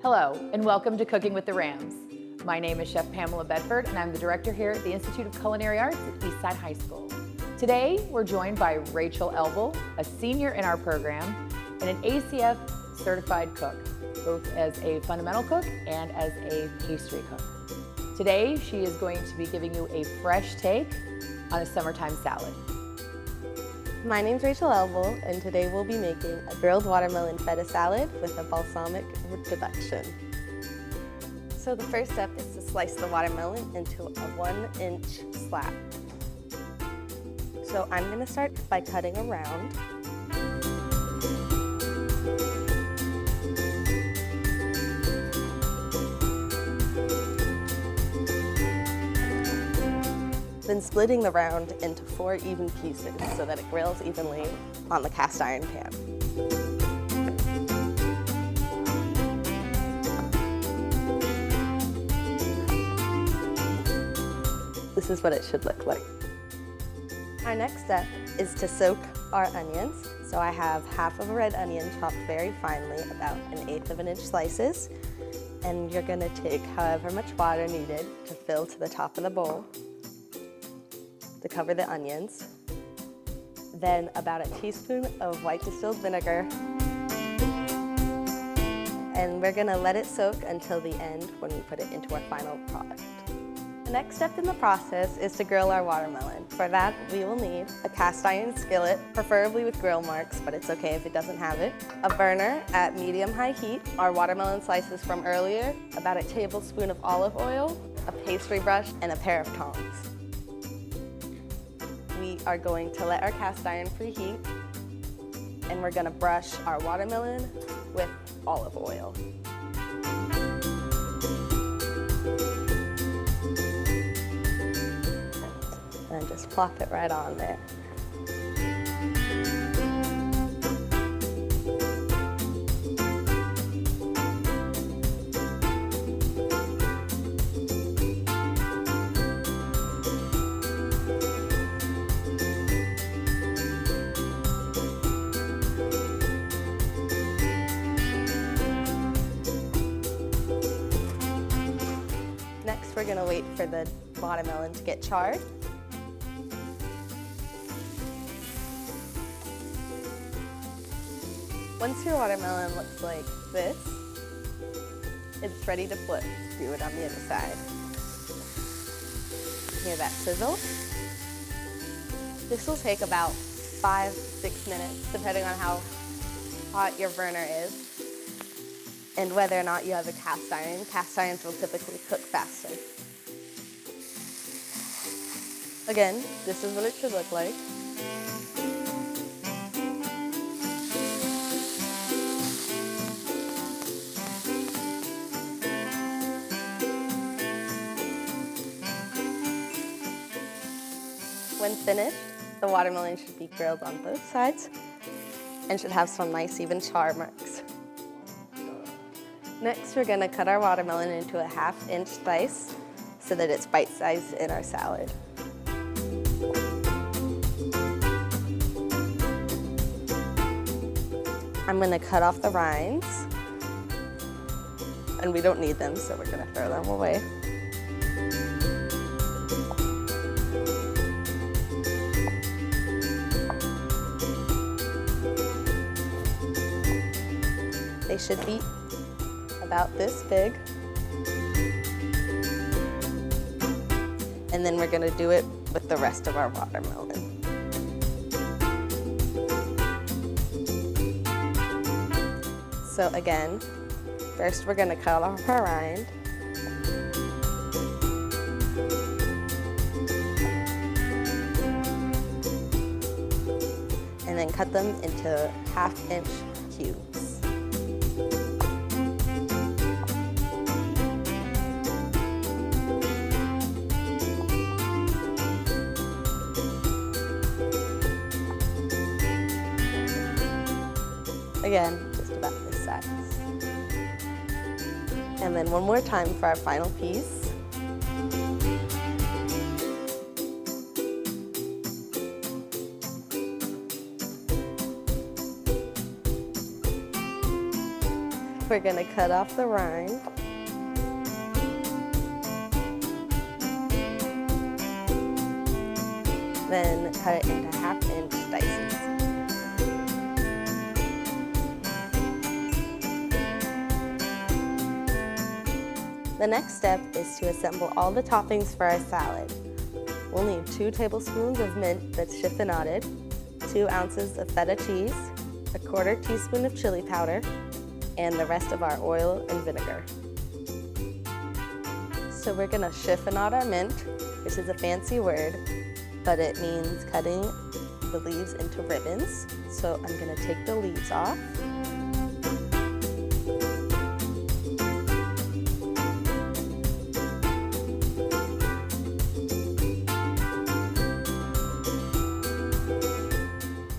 Hello, and welcome to Cooking with the Rams. My name is Chef Pamela Bedford, and I'm the director here at the Institute of Culinary Arts at Eastside High School. Today, we're joined by Rachael Elbl, a senior in our program, and an ACF certified cook, both as a fundamental cook and as a pastry cook. Today, she is going to be giving you a fresh take on a summertime salad. My name's Rachael Elbl, and today we'll be making a grilled watermelon feta salad with a balsamic reduction. So the first step is to slice the watermelon into a 1-inch slab. So I'm going to start by cutting around. Then splitting the round into 4 even pieces so that it grills evenly on the cast iron pan. This is what it should look like. Our next step is to soak our onions. So I have half of a red onion chopped very finely, about 1/8 of an inch slices. And you're gonna take however much water needed to fill to the top of the bowl to cover the onions. Then about a teaspoon of white distilled vinegar. And we're gonna let it soak until the end when we put it into our final product. The next step in the process is to grill our watermelon. For that, we will need a cast iron skillet, preferably with grill marks, but it's okay if it doesn't have it. A burner at medium-high heat, our watermelon slices from earlier, about a tablespoon of olive oil, a pastry brush, and a pair of tongs. We are going to let our cast iron preheat, and we're gonna brush our watermelon with olive oil. And just plop it right on there. Next, we're gonna wait for the watermelon to get charred. Once your watermelon looks like this, it's ready to flip. Do it on the other side. Hear that sizzle? This will take about 5-6 minutes, depending on how hot your burner is and whether or not you have a cast iron. Cast irons will typically cook faster. Again, this is what it should look like. When finished, the watermelon should be grilled on both sides and should have some nice even char marks. Next, we're gonna cut our watermelon into a 1/2-inch slice so that it's bite-sized in our salad. I'm gonna cut off the rinds, and we don't need them, so we're gonna throw them away. They should be about this big. And then we're gonna do it with the rest of our watermelon. So again, first we're gonna cut off our rind. And then cut them into 1/2-inch cubes. Again, just about this size. And then one more time for our final piece. We're gonna cut off the rind. Then cut it into 1/2-inch slices. The next step is to assemble all the toppings for our salad. We'll need 2 tablespoons of mint that's chiffonaded, 2 ounces of feta cheese, 1/4 teaspoon of chili powder, and the rest of our oil and vinegar. So we're gonna chiffonade our mint, which is a fancy word, but it means cutting the leaves into ribbons. So I'm gonna take the leaves off.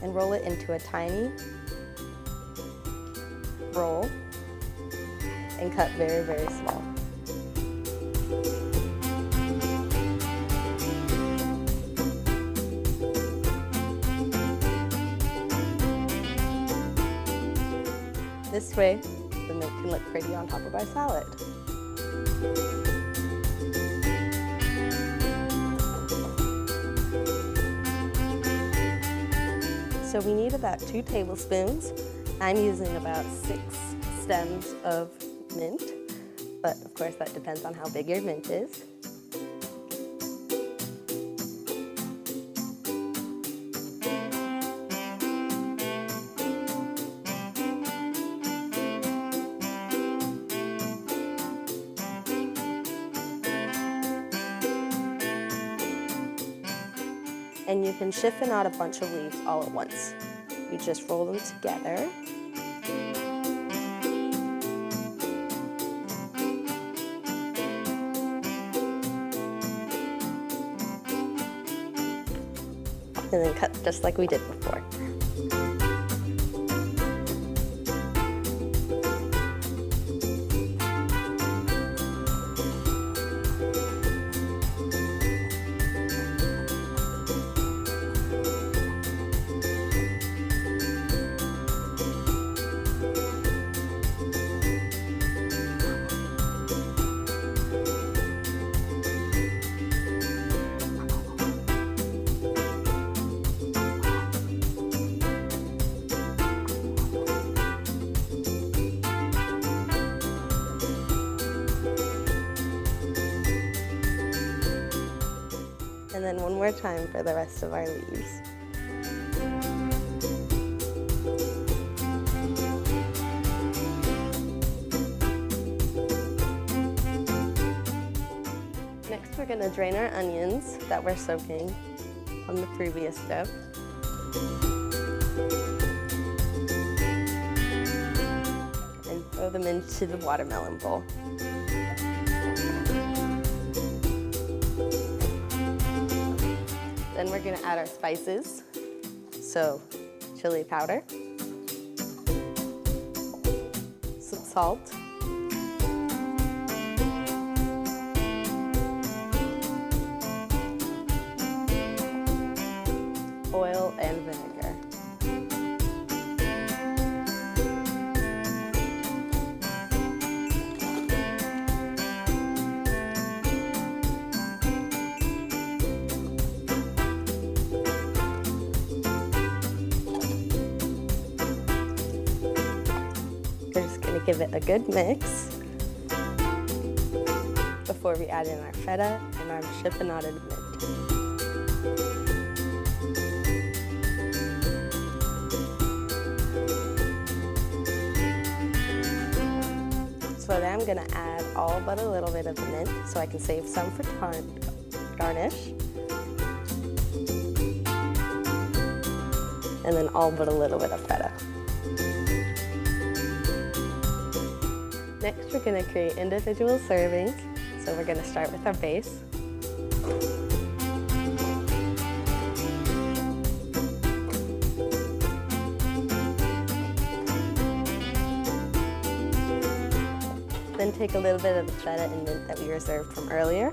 And roll it into a tiny roll and cut very, very small. This way, the mint can look pretty on top of our salad. So we need about 2 tablespoons. I'm using about 6 stems of mint, but of course that depends on how big your mint is. And you can chiffonade a bunch of leaves all at once. You just roll them together. And then cut just like we did before. And then one more time for the rest of our leaves. Next, we're gonna drain our onions that we're soaking on the previous step. And throw them into the watermelon bowl. Then we're gonna add our spices. So, chili powder, some salt, oil and vinegar. Give it a good mix before we add in our feta and our chiffonaded mint. So then I'm gonna add all but a little bit of the mint so I can save some for garnish. And then all but a little bit of feta. Next, we're gonna create individual servings. So we're gonna start with our base. Then take a little bit of the feta and mint that we reserved from earlier.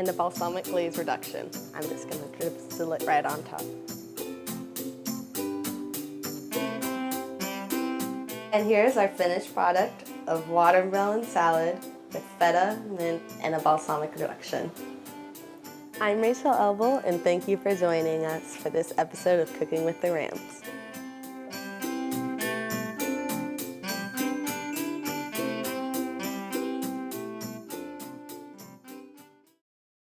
and a balsamic glaze reduction. I'm just gonna drizzle it right on top. And here's our finished product of watermelon salad with feta, mint, and a balsamic reduction. I'm Rachael Elbl, and thank you for joining us for this episode of Cooking with the Rams.